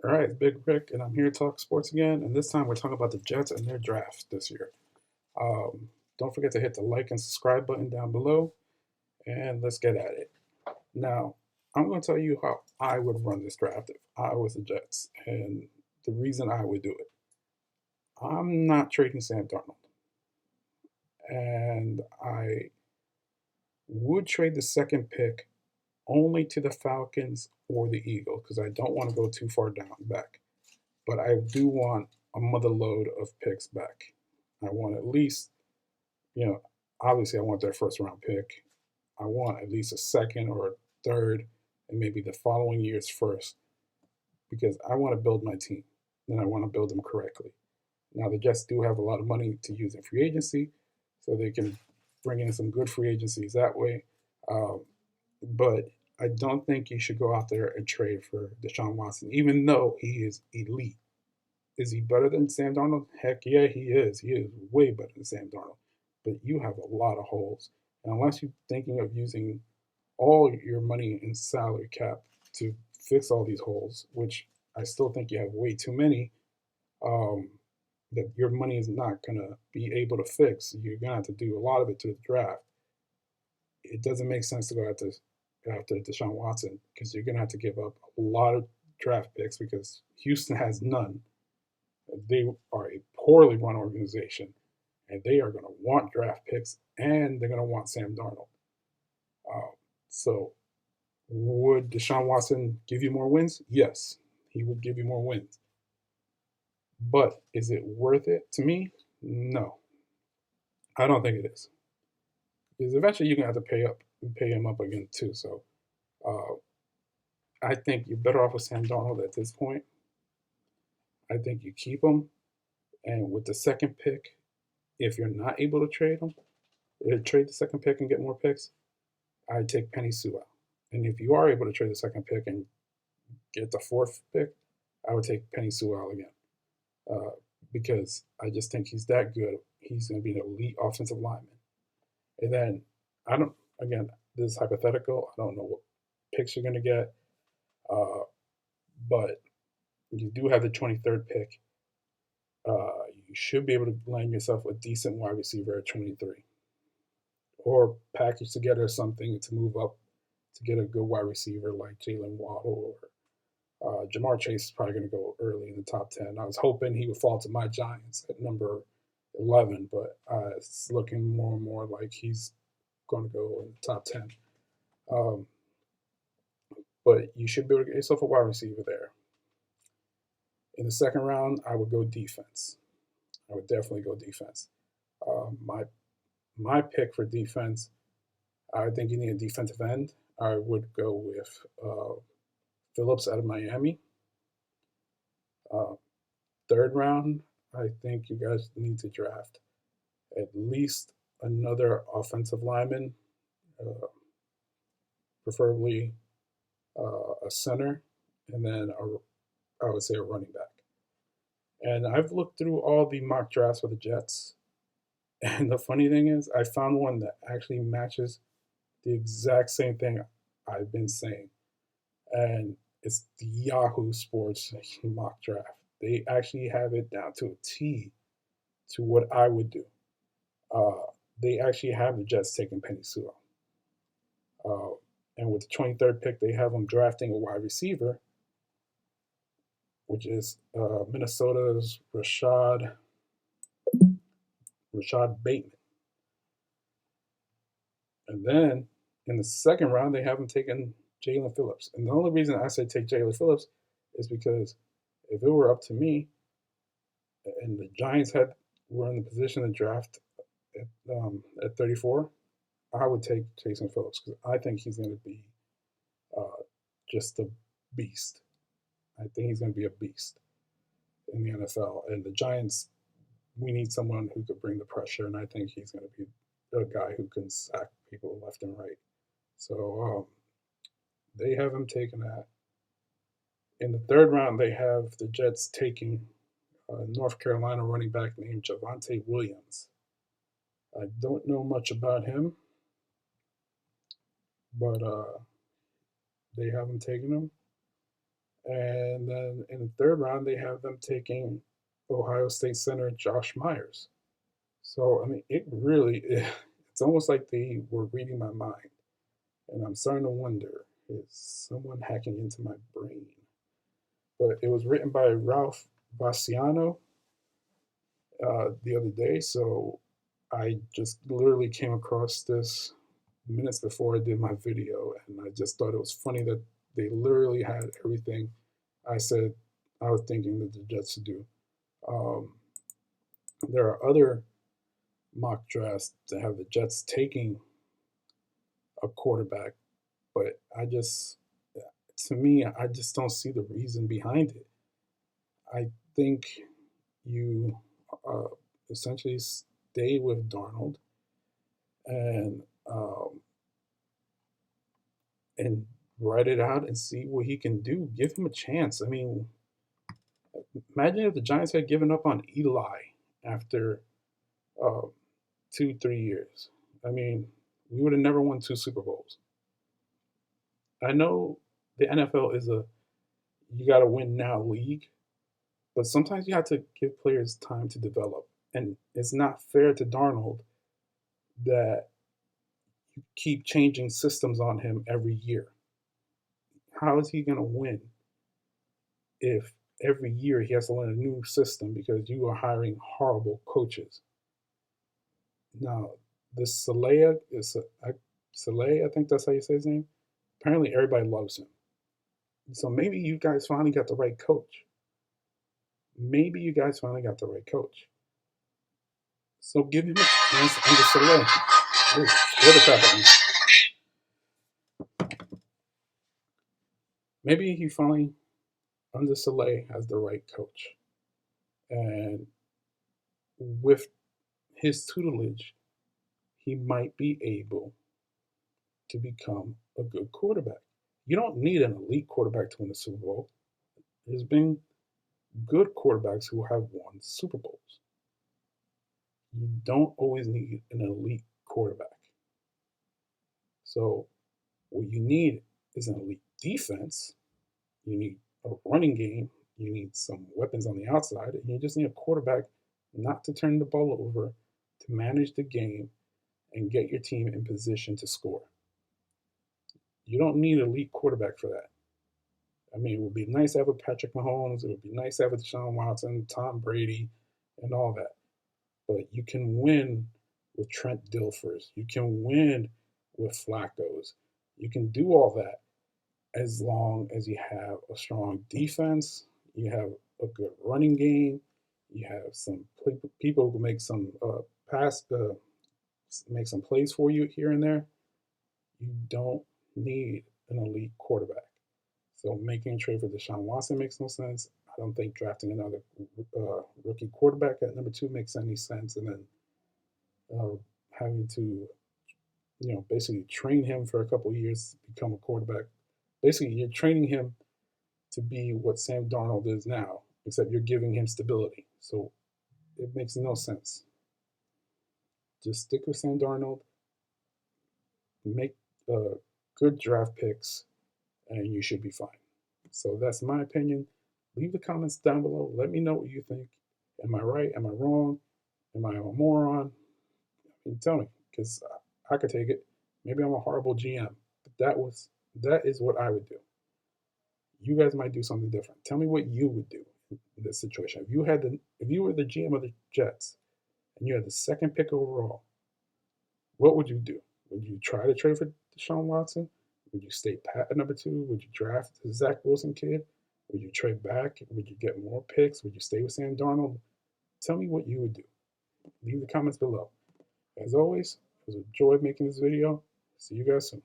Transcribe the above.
All right, it's Big Rick, and I'm here to talk sports again. And this time we're talking about the Jets and their draft this year. Don't forget to hit the like and subscribe button down below, and let's get at it. Now, I'm going to tell you how I would run this draft if I was the Jets, and the reason I would do it. I'm not trading Sam Darnold, and I would trade the second pick only to the Falcons or the Eagles because I don't want to go too far down back. But I do want a mother load of picks back. I want at least, you know, obviously I want their first round pick. I want at least a second or a third, and maybe the following year's first, because I want to build my team and I want to build them correctly. Now, the Jets do have a lot of money to use in free agency, so they can bring in some good free agencies that way. Um, but I don't think you should go out there and trade for Deshaun Watson, even though he is elite. Is he better than Sam Darnold? Heck yeah, he is. He is way better than Sam Darnold. But you have a lot of holes. And unless you're thinking of using all your money in salary cap to fix all these holes, which I still think you have way too many, um, that your money is not going to be able to fix. You're going to have to do a lot of it to the draft. It doesn't make sense to go after Deshaun Watson because you're going to have to give up a lot of draft picks because Houston has none. They are a poorly run organization, and they are going to want draft picks, and they're going to want Sam Darnold. Uh, so, would Deshaun Watson give you more wins? Yes, he would give you more wins. But is it worth it to me? No, I don't think it is. Because eventually you're going to have to pay him up again too. So, uh, I think you're better off with Sam Darnold at this point. I think you keep him, and with the second pick, if you're not able to trade him, trade the second pick and get more picks, I'd take Penny Sewell. And if you are able to trade the second pick and get the fourth pick, I would take Penny Sewell again uh, because I just think he's that good. He's going to be an elite offensive lineman. And then I don't. Again, this is hypothetical. I don't know what picks you're going to get, uh, but you do have the 23rd pick. You should be able to land yourself a decent wide receiver at 23, or package together something to move up to get a good wide receiver like Jalen Waddle or Jamar Chase is probably going to go early in the top 10. I was hoping he would fall to my Giants at number 11, but it's looking more and more like he's going to go in the top 10. Um, but you should be able to get yourself a wide receiver there. In the second round, I would go defense. I would definitely go defense. My pick for defense, I think you need a defensive end. I would go with Phillips out of Miami. Uh, Third round, I think you guys need to draft at least another offensive lineman, uh, preferably a center, and then I would say a running back. And I've looked through all the mock drafts for the Jets, and the funny thing is, I found one that actually matches the exact same thing I've been saying, and it's the Yahoo Sports mock draft. They actually have it down to a T to what I would do. Uh, they actually have the Jets taking Penny Sewell. Uh, and with the 23rd pick, they have them drafting a wide receiver, which is Minnesota's Rashad Bateman. And then in the second round, they have them taking Jalen Phillips. And the only reason I say take Jalen Phillips is because if it were up to me, and the Giants were in the position to draft at 34, I would take Jason Phillips because I think he's going to be uh, just a beast. I think he's going to be a beast in the NFL. And the Giants, we need someone who could bring the pressure, and I think he's going to be a guy who can sack people left and right. So they have him taking that. In the third round, they have the Jets taking North Carolina running back named Javante Williams. I don't know much about him, but they have him taking him. And then in the third round, they have them taking Ohio State center Josh Myers. So, I mean, it really, it's almost like they were reading my mind. And I'm starting to wonder, is someone hacking into my brain? But it was written by Ralph Vaciano the other day. So I just literally came across this minutes before I did my video. And I just thought it was funny that they literally had everything I said I was thinking that the Jets should do. Um, there are other mock drafts that have the Jets taking a quarterback, but to me, I just don't see the reason behind it. I think you uh, essentially stay with Darnold and um, and write it out and see what he can do. Give him a chance. I mean, imagine if the Giants had given up on Eli after uh, 2, 3 years. I mean, we would have never won 2 Super Bowls. I know the NFL is a you got to win now league, but sometimes you have to give players time to develop. And it's not fair to Darnold that you keep changing systems on him every year. How is he going to win if every year he has to learn a new system because you are hiring horrible coaches? Now, this Saleh, I think that's how you say his name. Apparently, everybody loves him. So maybe you guys finally got the right coach. Maybe you guys finally got the right coach. So give him a chance under Saleh. Ooh, scared the crap out of me. Maybe he finally under Saleh has the right coach. And with his tutelage, he might be able to become a good quarterback. You don't need an elite quarterback to win a Super Bowl. There's been good quarterbacks who have won Super Bowls. You don't always need an elite quarterback. So, what you need is an elite defense. You need a running game. You need some weapons on the outside. And you just need a quarterback not to turn the ball over, to manage the game, and get your team in position to score. You don't need an elite quarterback for that. I mean, it would be nice to have a Patrick Mahomes. It would be nice to have a Deshaun Watson, Tom Brady, and all that. But you can win with Trent Dilfers. You can win with Flacco's. You can do all that as long as you have a strong defense, you have a good running game, you have some people who make some make some plays for you here and there. You don't need an elite quarterback. So making a trade for Deshaun Watson makes no sense. I don't think drafting another rookie quarterback at number 2 makes any sense. And then uh, having to, basically train him for a couple of years to become a quarterback. Basically, you're training him to be what Sam Darnold is now, except you're giving him stability. So it makes no sense. Just stick with Sam Darnold, make good draft picks, and you should be fine. So that's my opinion. Leave the comments down below. Let me know what you think. Am I right? Am I wrong? Am I a moron? Tell me, because I could take it. Maybe I'm a horrible GM, but that is what I would do. You guys might do something different. Tell me what you would do in this situation. If you were the GM of the Jets and you had the second pick overall, what would you do? Would you try to trade for Deshaun Watson? Would you stay pat at number 2? Would you draft the Zach Wilson kid? Would you trade back? Would you get more picks? Would you stay with Sam Darnold? Tell me what you would do. Leave the comments below. As always, it was a joy making this video. See you guys soon.